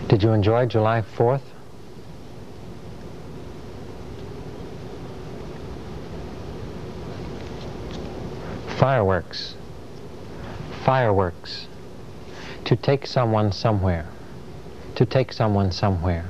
Did you enjoy July 4th? Fireworks. Fireworks. To take someone somewhere. To take someone somewhere.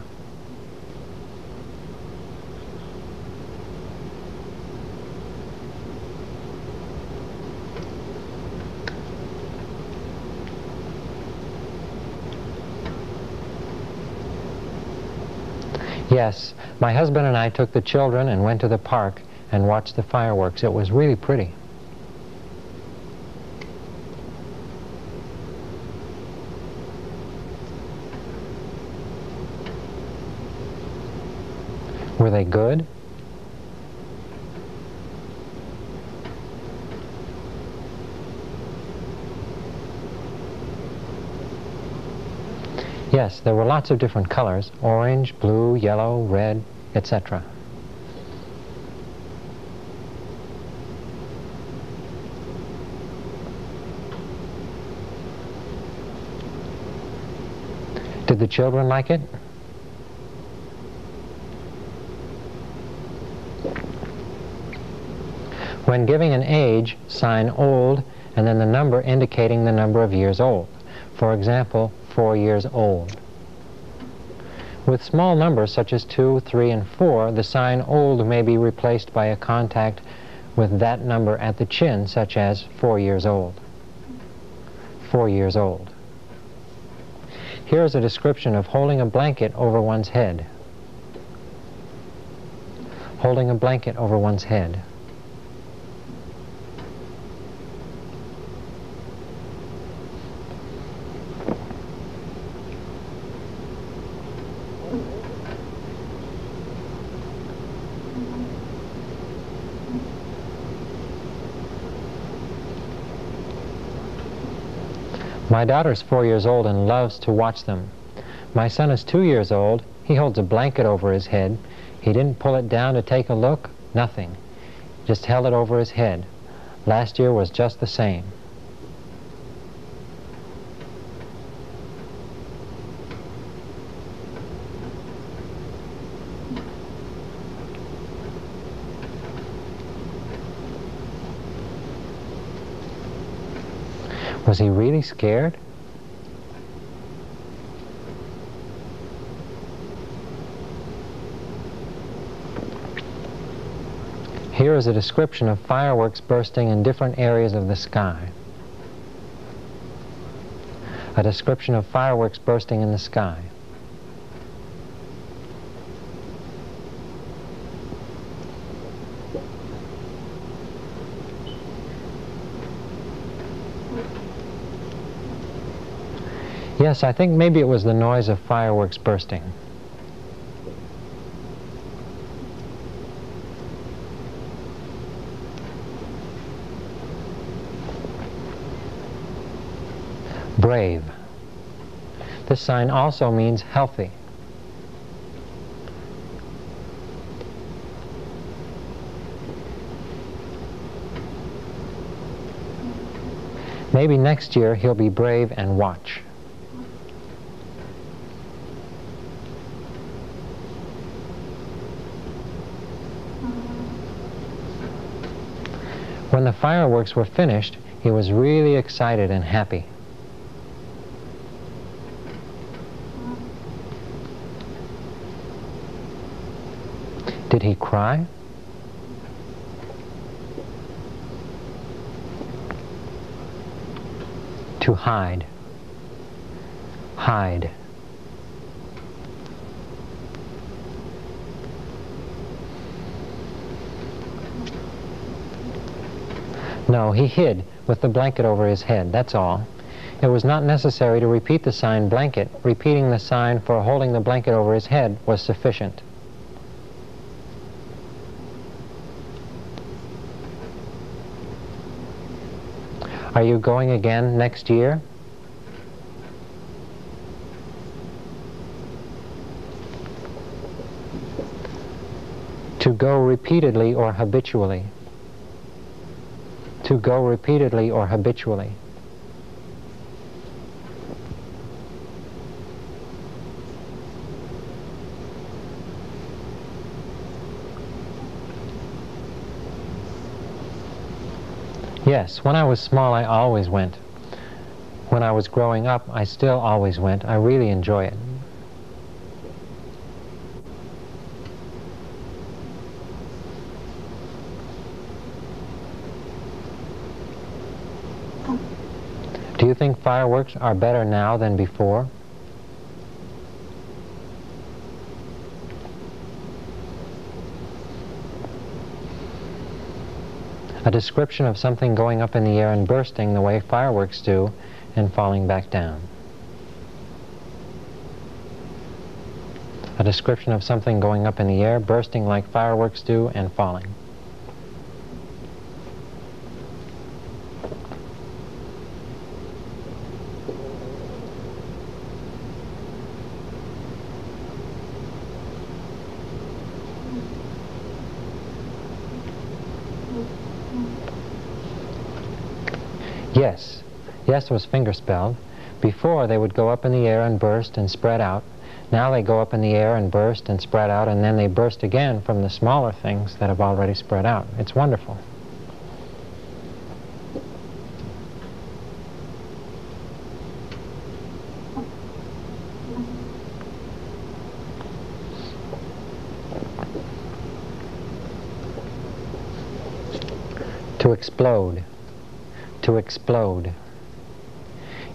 Yes, my husband and I took the children and went to the park and watched the fireworks. It was really pretty. Were they good? Yes, there were lots of different colors: orange, blue, yellow, red, etc. Did the children like it? When giving an age, sign old and then the number indicating the number of years old. For example, 4 years old. With small numbers such as 2, 3, and 4, the sign old may be replaced by a contact with that number at the chin, such as 4 years old. 4 years old. Here is a description of holding a blanket over one's head. Holding a blanket over one's head. My daughter's 4 years old and loves to watch them. My son is 2 years old. He holds a blanket over his head. He didn't pull it down to take a look, nothing. Just held it over his head. Last year was just the same. Was he really scared? Here is a description of fireworks bursting in different areas of the sky. A description of fireworks bursting in the sky. Yes, I think maybe it was the noise of fireworks bursting. Brave. This sign also means healthy. Maybe next year he'll be brave and watch. When the fireworks were finished, he was really excited and happy. Did he cry? To hide. Hide. No, he hid with the blanket over his head, that's all. It was not necessary to repeat the sign blanket. Repeating the sign for holding the blanket over his head was sufficient. Are you going again next year? To go repeatedly or habitually. To go repeatedly or habitually. Yes, when I was small, I always went. When I was growing up, I still always went. I really enjoy it. Do you think fireworks are better now than before? A description of something going up in the air and bursting the way fireworks do and falling back down. A description of something going up in the air, bursting like fireworks do, and falling. Yes. Yes was fingerspelled. Before, they would go up in the air and burst and spread out. Now they go up in the air and burst and spread out, and then they burst again from the smaller things that have already spread out. It's wonderful. To explode. To explode.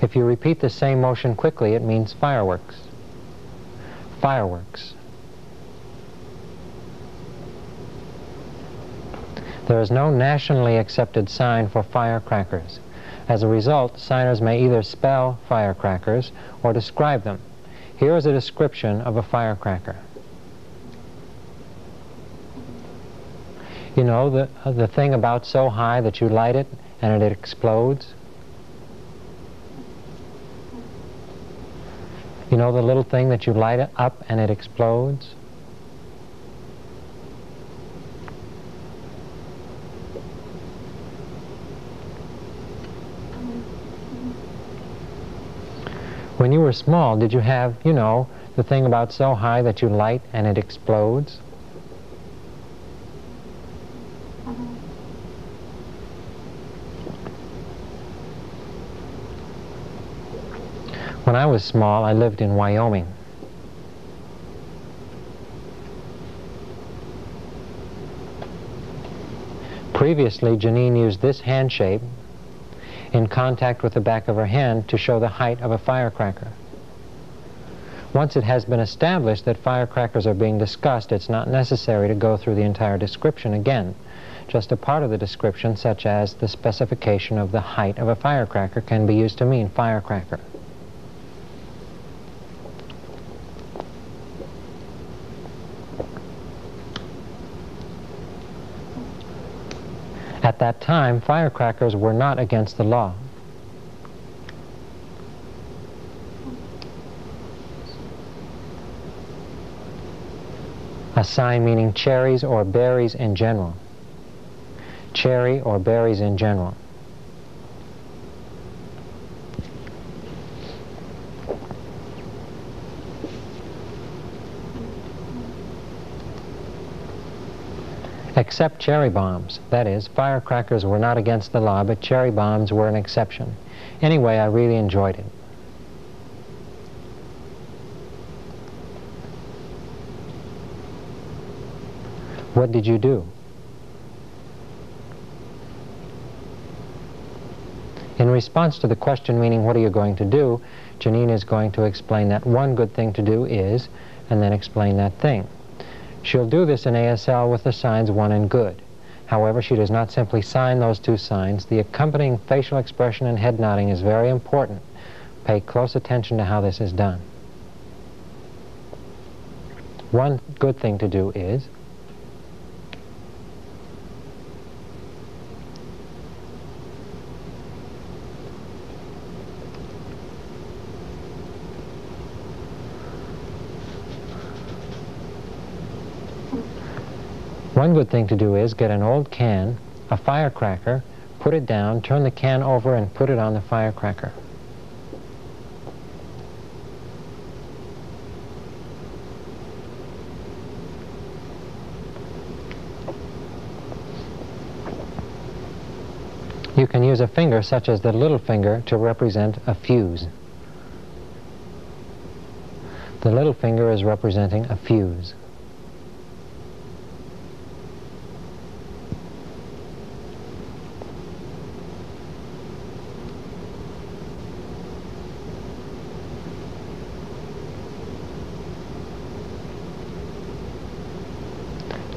If you repeat the same motion quickly, it means fireworks. Fireworks. There is no nationally accepted sign for firecrackers. As a result, signers may either spell firecrackers or describe them. Here is a description of a firecracker. You know, the thing about so high that you light it and it explodes? You know the little thing that you light it up and it explodes? When you were small, did you have, you know, the thing about so high that you light and it explodes? When I was small, I lived in Wyoming. Previously, Janine used this hand shape in contact with the back of her hand to show the height of a firecracker. Once it has been established that firecrackers are being discussed, it's not necessary to go through the entire description again. Just a part of the description, such as the specification of the height of a firecracker, can be used to mean firecracker. At that time, firecrackers were not against the law. A sign meaning cherries or berries in general. Cherry or berries in general. Except cherry bombs. That is, firecrackers were not against the law, but cherry bombs were an exception. Anyway, I really enjoyed it. What did you do? In response to the question meaning, what are you going to do, Janine is going to explain that one good thing to do is, and then explain that thing. She'll do this in ASL with the signs one and good. However, she does not simply sign those two signs. The accompanying facial expression and head nodding is very important. Pay close attention to how this is done. One good thing to do is, one good thing to do is get an old can, a firecracker, put it down, turn the can over, and put it on the firecracker. You can use a finger such as the little finger to represent a fuse. The little finger is representing a fuse.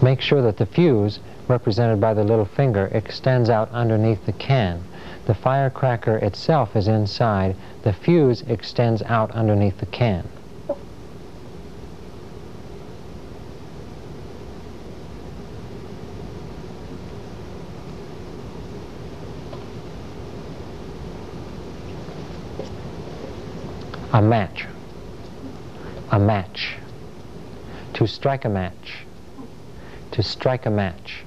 Make sure that the fuse, represented by the little finger, extends out underneath the can. The firecracker itself is inside. The fuse extends out underneath the can. A match. A match. To strike a match. To strike a match.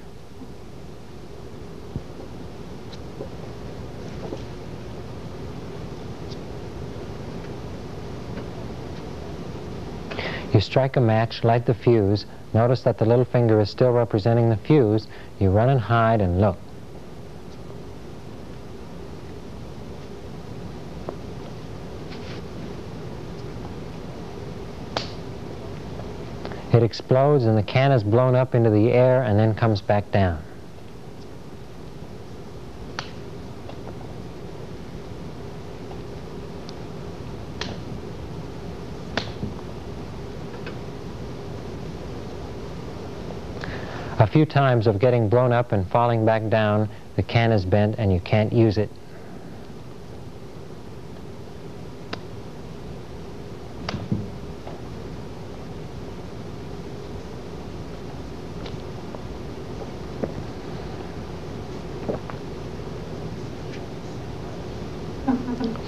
You strike a match, light the fuse. Notice that the little finger is still representing the fuse. You run and hide and look. It explodes and the can is blown up into the air and then comes back down. A few times of getting blown up and falling back down, the can is bent and you can't use it.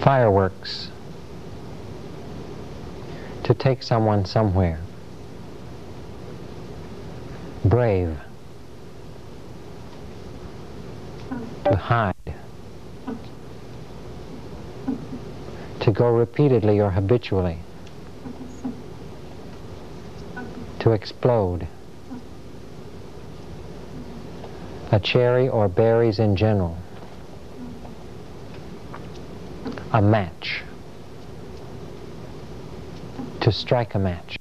Fireworks. To take someone somewhere. Brave. To hide. To go repeatedly or habitually. To explode. A cherry or berries in general. A match. To strike a match.